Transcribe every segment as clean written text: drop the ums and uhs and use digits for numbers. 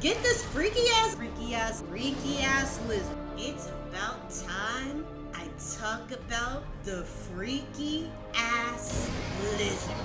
Get this freaky ass lizard. It's about time I talk about the freaky ass lizard.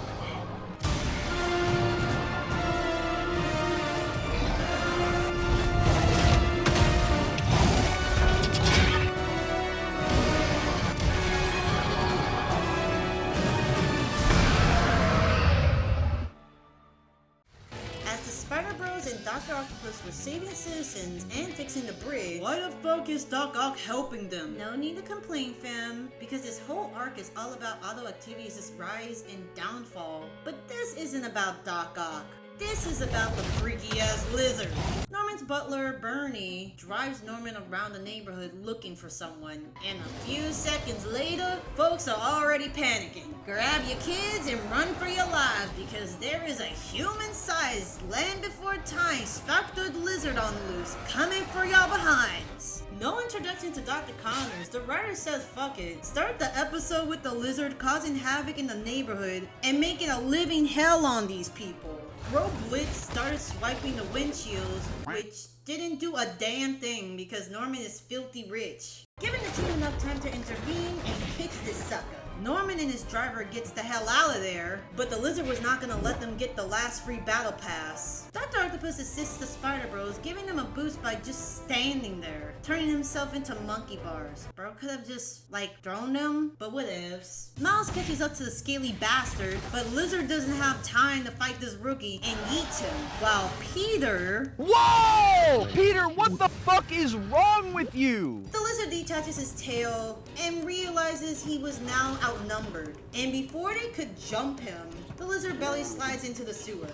And Dr. Octopus was saving citizens and fixing the bridge. Why the fuck is Doc Ock helping them? No need to complain, fam, because this whole arc is all about Auto Octavius' rise and downfall. But this isn't about Doc Ock. This is about the freaky-ass lizard. Norman's butler, Bernie, drives Norman around the neighborhood looking for someone. And a few seconds later, folks are already panicking. Grab your kids and run for your lives because there is a human-sized, land before time spectered lizard on the loose coming for your behinds. No introduction to Dr. Connors. The writer says fuck it. Start the episode with the lizard causing havoc in the neighborhood and making a living hell on these people. Bro Blitz started swiping the windshields, which didn't do a damn thing because Norman is filthy rich. Giving the team enough time to intervene and fix this sucker. Norman and his driver gets the hell out of there, but the lizard was not gonna let them get the last free battle pass. Dr. Octopus assists the Spider Bros, giving them a boost by just standing there, turning himself into monkey bars. Bro could have just, thrown them, but whatevs. Miles catches up to the scaly bastard, but Lizard doesn't have time to fight this rookie and yeets him, while Peter... Whoa! Peter, what the fuck is wrong with you? The lizard detaches his tail and realizes he was now outnumbered. And before they could jump him, the lizard belly slides into the sewer.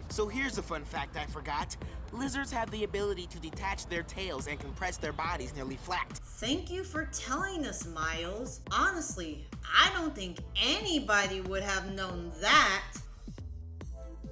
So here's a fun fact I forgot. Lizards have the ability to detach their tails and compress their bodies nearly flat. Thank you for telling us, Miles. Honestly, I don't think anybody would have known that.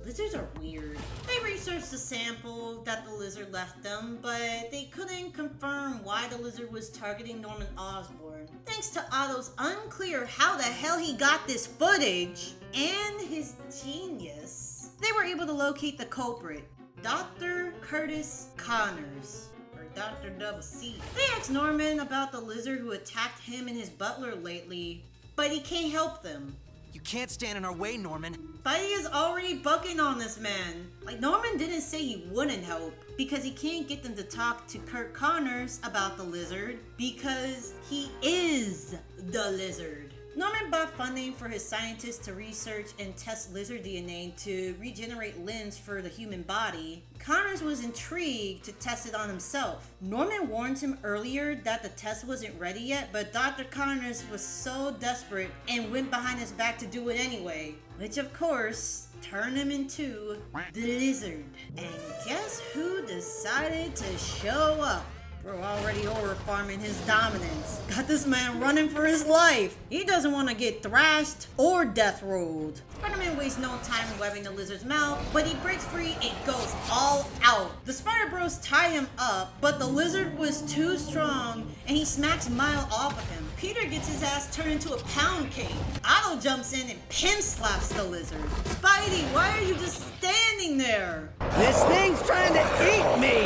Lizards are weird. They researched the sample that the lizard left them, but they couldn't confirm why the lizard was targeting Norman Osborn. Thanks to Otto's unclear how the hell he got this footage and his genius, they were able to locate the culprit, Dr. Curtis Connors. Or Dr. Double C. They asked Norman about the lizard who attacked him and his butler lately, but he can't help them. You can't stand in our way, Norman. Spidey is already bucking on this man. Norman didn't say he wouldn't help, because he can't get them to talk to Kurt Connors about the lizard, because he is the lizard. Norman bought funding for his scientists to research and test lizard DNA to regenerate limbs for the human body. Connors was intrigued to test it on himself. Norman warned him earlier that the test wasn't ready yet, but Dr. Connors was so desperate and went behind his back to do it anyway. Which of course, turned him into the lizard. And guess who decided to show up? Bro already horror farming his dominance. Got this man running for his life. He doesn't want to get thrashed or death rolled. Spider-Man wastes no time webbing the lizard's mouth, but he breaks free and goes all out. The Spider Bros tie him up, but the lizard was too strong and he smacks Miles off of him. Peter gets his ass turned into a pound cake. Otto jumps in and pin slaps the lizard. Spidey, why are you just standing there? This thing's trying to eat me!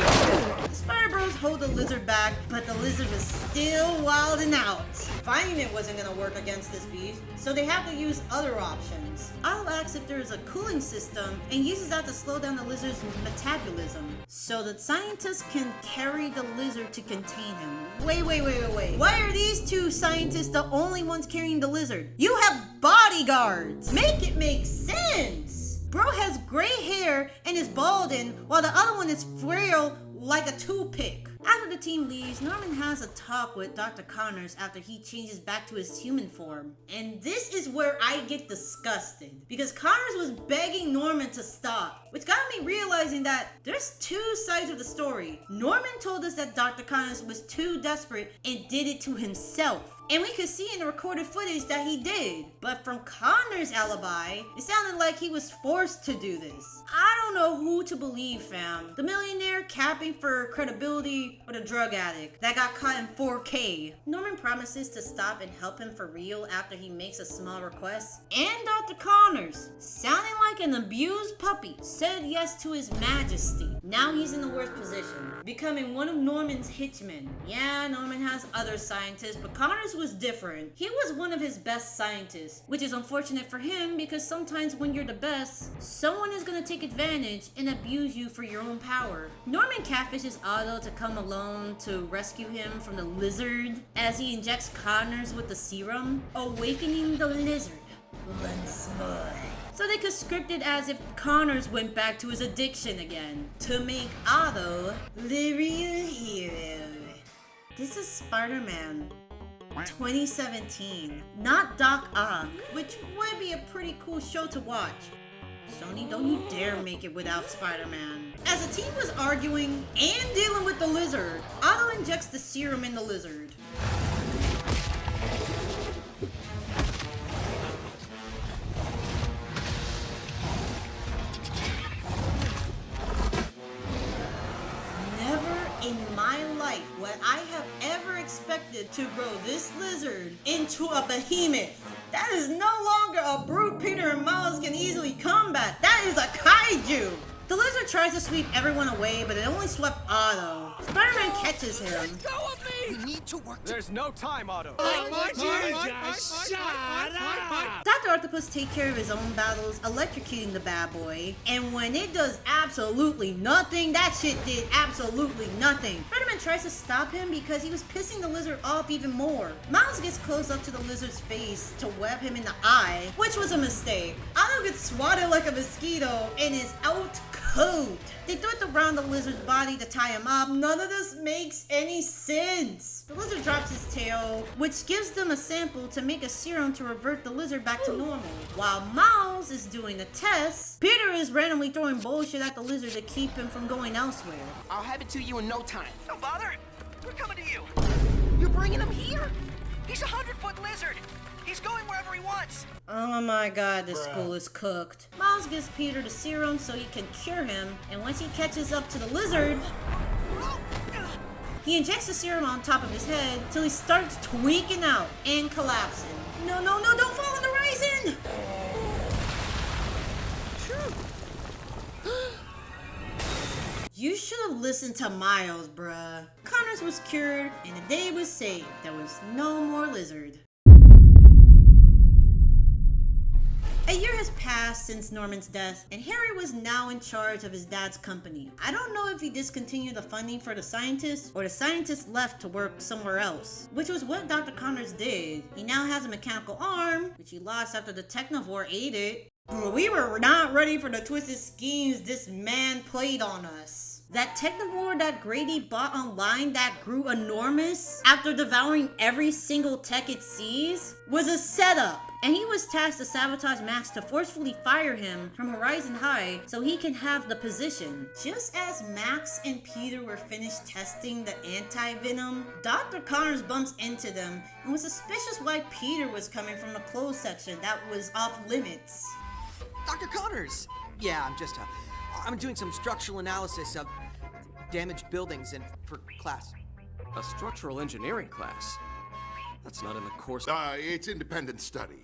The Spider Bros hold the lizard back, but the lizard is still wilding out. Finding it wasn't gonna work against this beast, so they have to use other options. Otto asks if there is a cooling system and uses that to slow down the lizard's metabolism, so that scientists can carry the lizard to contain him. Wait. Why are these two scientists the only ones carrying the lizard? You have bodyguards! Make it make sense! Bro has gray hair and is balding, while the other one is frail like a toothpick. After the team leaves, Norman has a talk with Dr. Connors after he changes back to his human form. And this is where I get disgusted, because Connors was begging Norman to stop, which got me realizing that there's two sides of the story. Norman told us that Dr. Connors was too desperate and did it to himself. And we could see in the recorded footage that he did. But from Connor's alibi, it sounded like he was forced to do this. I don't know who to believe, fam. The millionaire capping for credibility or the drug addict that got caught in 4K. Norman promises to stop and help him for real after he makes a small request. And Dr. Connors, sounding like an abused puppy, said yes to his majesty. Now he's in the worst position, becoming one of Norman's hitchmen. Yeah, Norman has other scientists, but Connors was different. He was one of his best scientists, which is unfortunate for him because sometimes when you're the best, someone is gonna take advantage and abuse you for your own power. Norman catfishes Otto to come alone to rescue him from the lizard as he injects Connors with the serum, awakening the lizard once more. So they could script it as if Connors went back to his addiction again to make Otto the real hero. This is Spider-Man 2017, not Doc Ock, which would be a pretty cool show to watch. Sony, don't you dare make it without Spider-Man. As the team was arguing and dealing with the lizard, Otto injects the serum in the lizard. In my life, would I have ever expected to grow this lizard into a behemoth? That is no longer a brute Peter and Miles can easily combat. That is a kaiju! The lizard tries to sweep everyone away, but it only swept Otto. Spider-Man catches him. Let go of me! We need to work There's no time, Otto. Dr. Octopus takes care of his own battles, electrocuting the bad boy. And when it does absolutely nothing, that shit did absolutely nothing. Spider-Man tries to stop him because he was pissing the lizard off even more. Miles gets close up to the lizard's face to web him in the eye, which was a mistake. Otto gets swatted like a mosquito and is out cold. They threw it around the lizard's body to tie him up. None of this makes any sense. The lizard drops his tail, which gives them a sample to make a serum to revert the lizard back to normal. While Miles is doing the test, Peter is randomly throwing bullshit at the lizard to keep him from going elsewhere. I'll have it to you in no time. Don't bother. We're coming to you. You're bringing him here? He's a 100-foot lizard. He's going wherever he wants. Oh my god, this school is cooked. Miles gives Peter the serum so he can cure him, and once he catches up to the lizard, he injects the serum on top of his head till he starts tweaking out and collapsing. No, no, no, don't fall on the raisin! You should have listened to Miles, bruh. Connors was cured, and the day was saved. There was no more lizard. A year has passed since Norman's death, and Harry was now in charge of his dad's company. I don't know if he discontinued the funding for the scientists, or the scientists left to work somewhere else, which was what Dr. Connors did. He now has a mechanical arm, which he lost after the Technovore ate it. But we were not ready for the twisted schemes this man played on us. That Technovore that Grady bought online that grew enormous after devouring every single tech it sees was a setup. And he was tasked to sabotage Max to forcefully fire him from Horizon High so he can have the position. Just as Max and Peter were finished testing the anti-venom, Dr. Connors bumps into them and was suspicious why Peter was coming from the closed section that was off limits. Dr. Connors! Yeah, I'm doing some structural analysis of damaged buildings and for class. A structural engineering class? That's not in the course. It's independent study.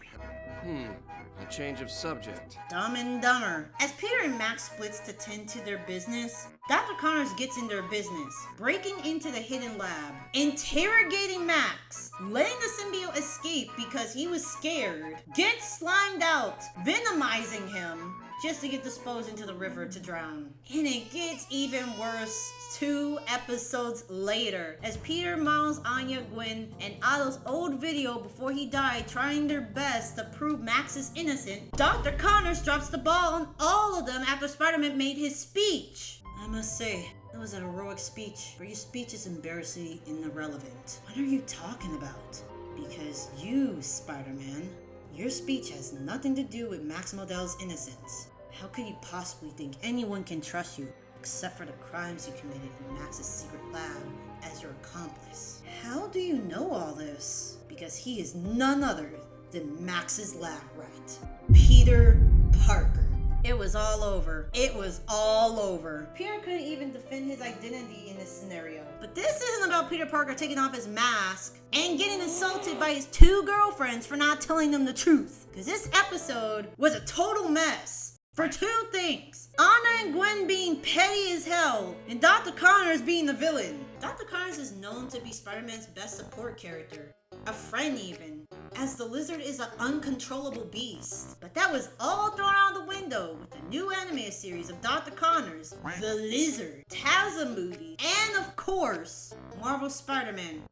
A change of subject. Dumb and Dumber. As Peter and Max splits to tend to their business, Dr. Connors gets in their business, breaking into the hidden lab, interrogating Max, letting the symbiote escape because he was scared, gets slimed out, venomizing him, just to get disposed into the river to drown. And it gets even worse 2 episodes later, as Peter, Miles, Anya, Gwen, and Otto's old video before he died trying their best to prove Max is innocent, Dr. Connors drops the ball on all of them after Spider-Man made his speech. I must say, that was a heroic speech, but your speech is embarrassingly irrelevant. What are you talking about? Because you, Spider-Man, your speech has nothing to do with Max Modell's innocence. How could you possibly think anyone can trust you? except for the crimes you committed in Max's secret lab as your accomplice. How do you know all this? Because he is none other than Max's lab rat, Peter Parker. It was all over. It was all over. Peter couldn't even defend his identity in this scenario. But this isn't about Peter Parker taking off his mask and getting insulted by his 2 girlfriends for not telling them the truth. Because this episode was a total mess. For 2 things. Anna and Gwen being petty as hell, and Dr. Connors being the villain. Dr. Connors is known to be Spider-Man's best support character. A friend even, as the Lizard is an uncontrollable beast. But that was all thrown out the window with the new animated series of Dr. Connors, The Lizard, Tazza movie, and of course, Marvel's Spider-Man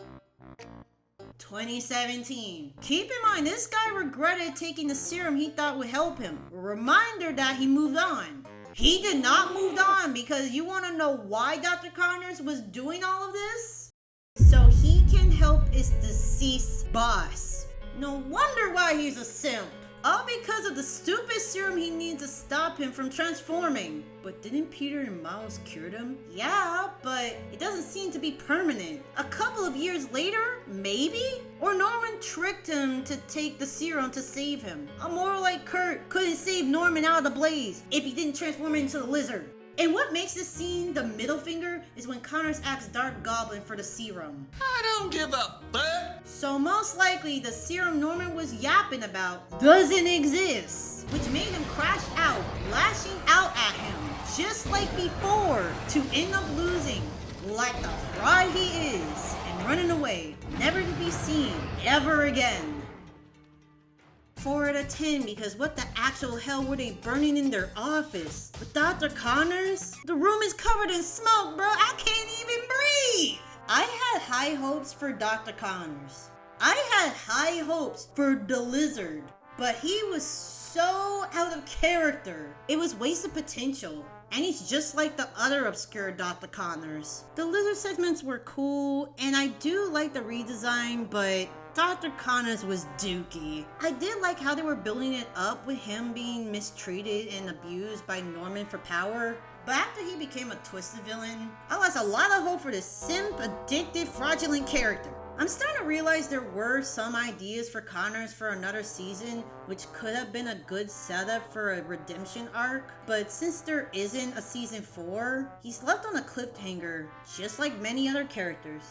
2017. Keep in mind, this guy regretted taking the serum he thought would help him. A reminder that he moved on. He did not move on, because you want to know why Dr. Connors was doing all of this? So he can help his deceased boss. No wonder why he's a simp. All because of the stupid serum he needed to stop him from transforming. But didn't Peter and Miles cure him? Yeah, but it doesn't seem to be permanent. A couple of years later, maybe? Or Norman tricked him to take the serum to save him. I'm more like Kurt couldn't save Norman out of the blaze if he didn't transform into the Lizard. And what makes this scene the middle finger is when Connors asks Dark Goblin for the serum. I don't give a fuck. So most likely the serum Norman was yapping about doesn't exist, which made him crash out, lashing out at him, just like before, to end up losing, like the fraud he is, and running away, never to be seen ever again. 4 out of 10, because what the actual hell were they burning in their office? With Dr. Connors? The room is covered in smoke, bro. I can't even breathe. I had high hopes for Dr. Connors. I had high hopes for the Lizard, but he was so out of character. It was wasted potential. And he's just like the other obscure Dr. Connors. The Lizard segments were cool, and I do like the redesign, but Dr. Connors was dookie. I did like how they were building it up with him being mistreated and abused by Norman for power. But after he became a twisted villain, I lost a lot of hope for this simp, addicted, fraudulent character. I'm starting to realize there were some ideas for Connors for another season, which could have been a good setup for a redemption arc. But since there isn't a season 4, he's left on a cliffhanger, just like many other characters.